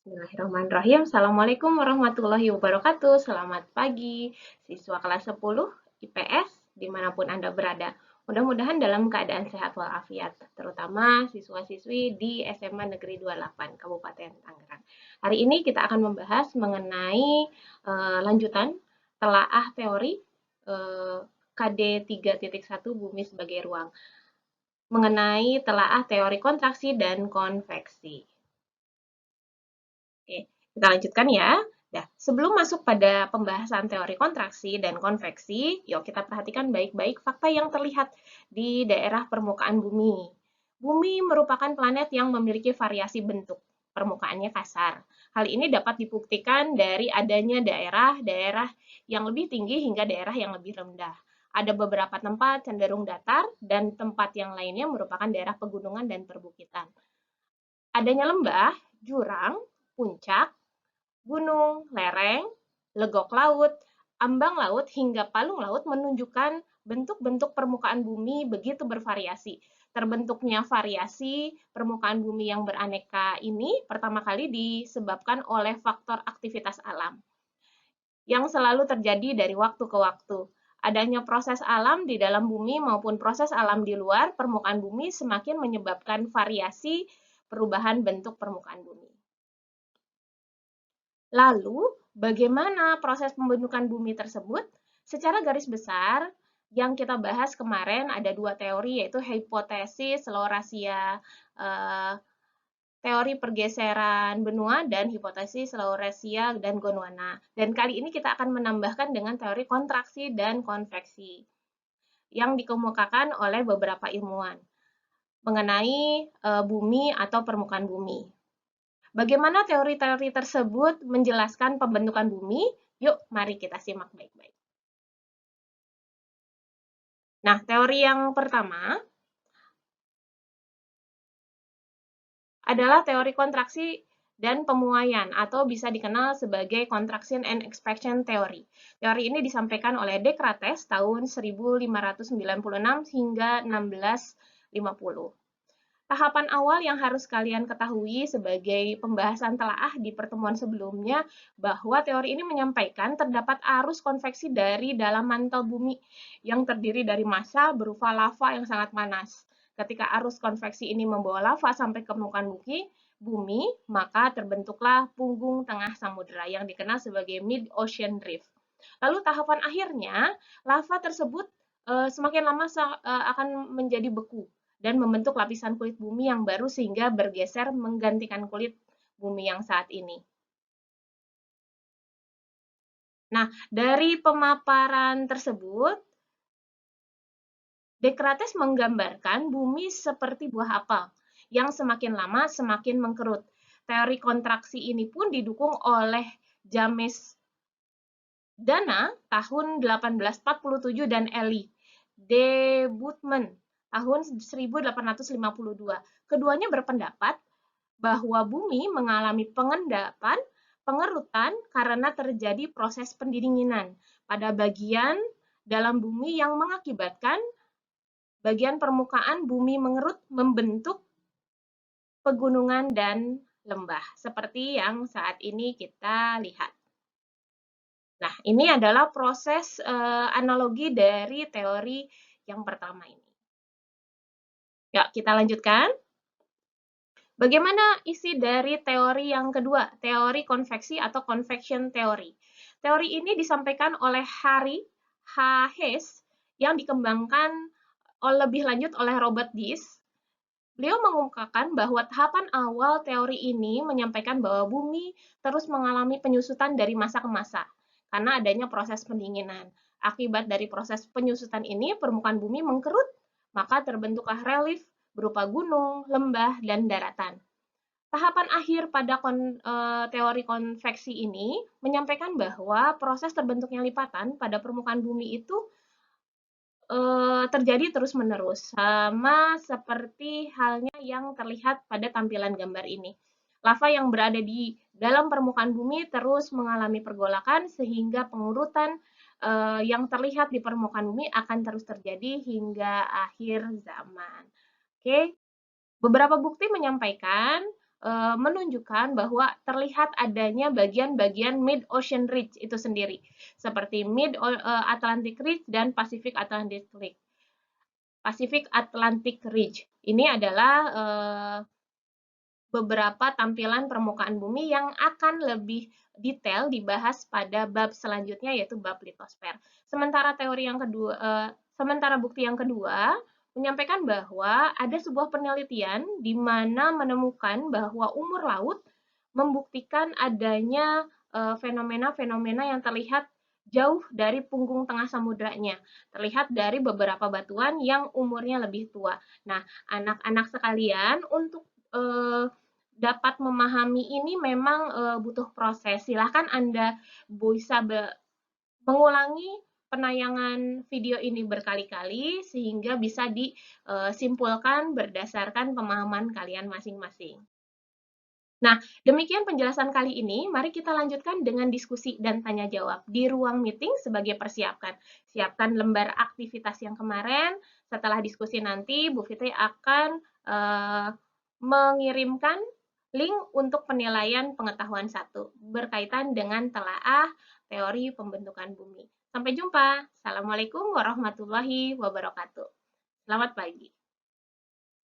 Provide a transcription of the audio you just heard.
Bismillahirrahmanirrahim. Assalamualaikum warahmatullahi wabarakatuh. Selamat pagi, siswa kelas 10 IPS dimanapun Anda berada. Mudah-mudahan dalam keadaan sehat walafiat, terutama siswa-siswi di SMA Negeri 28 Kabupaten Tangerang. Hari ini kita akan membahas mengenai lanjutan telaah teori KD 3.1 Bumi sebagai ruang, mengenai telaah teori kontraksi dan konveksi. Oke, kita lanjutkan ya. Nah, sebelum masuk pada pembahasan teori kontraksi dan konveksi, yuk kita perhatikan baik-baik fakta yang terlihat di daerah permukaan bumi. Bumi merupakan planet yang memiliki variasi bentuk, permukaannya kasar. Hal ini dapat dibuktikan dari adanya daerah-daerah yang lebih tinggi hingga daerah yang lebih rendah. Ada beberapa tempat cenderung datar dan tempat yang lainnya merupakan daerah pegunungan dan perbukitan. Adanya lembah, jurang, puncak, gunung, lereng, legok laut, ambang laut, hingga palung laut menunjukkan bentuk-bentuk permukaan bumi begitu bervariasi. Terbentuknya variasi permukaan bumi yang beraneka ini pertama kali disebabkan oleh faktor aktivitas alam yang selalu terjadi dari waktu ke waktu. Adanya proses alam di dalam bumi maupun proses alam di luar permukaan bumi semakin menyebabkan variasi perubahan bentuk permukaan bumi. Lalu, bagaimana proses pembentukan bumi tersebut? Secara garis besar, yang kita bahas kemarin ada dua teori, yaitu hipotesis Laurasia, teori pergeseran benua, dan hipotesis Laurasia dan Gondwana. Dan kali ini kita akan menambahkan dengan teori kontraksi dan konveksi yang dikemukakan oleh beberapa ilmuwan mengenai bumi atau permukaan bumi. Bagaimana teori-teori tersebut menjelaskan pembentukan bumi? Yuk, mari kita simak baik-baik. Nah, teori yang pertama adalah teori kontraksi dan pemuaian atau bisa dikenal sebagai contraction and expansion theory. Teori ini disampaikan oleh Descartes tahun 1596 hingga 1650. Tahapan awal yang harus kalian ketahui sebagai pembahasan telaah di pertemuan sebelumnya bahwa teori ini menyampaikan terdapat arus konveksi dari dalam mantel bumi yang terdiri dari massa berupa lava yang sangat panas. Ketika arus konveksi ini membawa lava sampai ke permukaan bumi, maka terbentuklah punggung tengah samudera yang dikenal sebagai mid-ocean drift. Lalu tahapan akhirnya, lava tersebut semakin lama akan menjadi beku dan membentuk lapisan kulit bumi yang baru sehingga bergeser menggantikan kulit bumi yang saat ini. Nah, dari pemaparan tersebut, Descartes menggambarkan bumi seperti buah apel yang semakin lama semakin mengkerut. Teori kontraksi ini pun didukung oleh James Dana tahun 1847 dan Elie de Boutman tahun 1852. Keduanya berpendapat bahwa bumi mengalami pengerutan karena terjadi proses pendinginan pada bagian dalam bumi yang mengakibatkan bagian permukaan bumi mengerut membentuk pegunungan dan lembah seperti yang saat ini kita lihat. Nah, ini adalah proses analogi dari teori yang pertama ini. Ya, kita lanjutkan. Bagaimana isi dari teori yang kedua, teori konveksi atau convection theory? Teori ini disampaikan oleh Harry H. Hess yang dikembangkan lebih lanjut oleh Robert Gies. Beliau mengungkapkan bahwa tahapan awal teori ini menyampaikan bahwa bumi terus mengalami penyusutan dari masa ke masa karena adanya proses pendinginan. Akibat dari proses penyusutan ini, permukaan bumi mengkerut, maka terbentuklah relief berupa gunung, lembah, dan daratan. Tahapan akhir pada teori konveksi ini menyampaikan bahwa proses terbentuknya lipatan pada permukaan bumi itu terjadi terus-menerus, sama seperti halnya yang terlihat pada tampilan gambar ini. Lava yang berada di dalam permukaan bumi terus mengalami pergolakan sehingga pengurutan yang terlihat di permukaan bumi akan terus terjadi hingga akhir zaman. Oke, beberapa bukti menyampaikan menunjukkan bahwa terlihat adanya bagian-bagian Mid-Ocean Ridge itu sendiri, seperti Mid-Atlantic Ridge dan Pacific Atlantic Ridge. Ini adalah beberapa tampilan permukaan bumi yang akan lebih detail dibahas pada bab selanjutnya, yaitu bab litosfer. Sementara bukti yang kedua menyampaikan bahwa ada sebuah penelitian di mana menemukan bahwa umur laut membuktikan adanya fenomena-fenomena yang terlihat jauh dari punggung tengah samudranya, terlihat dari beberapa batuan yang umurnya lebih tua. Nah, anak-anak sekalian, untuk dapat memahami ini memang butuh proses. Silahkan Anda bisa mengulangi penayangan video ini berkali-kali sehingga bisa disimpulkan berdasarkan pemahaman kalian masing-masing. Nah, demikian penjelasan kali ini. Mari kita lanjutkan dengan diskusi dan tanya jawab di ruang meeting sebagai persiapan. Siapkan lembar aktivitas yang kemarin. Setelah diskusi nanti, Bu Fitri akan mengirimkan link untuk penilaian pengetahuan 1 berkaitan dengan telaah teori pembentukan bumi. Sampai jumpa. Assalamualaikum warahmatullahi wabarakatuh. Selamat pagi.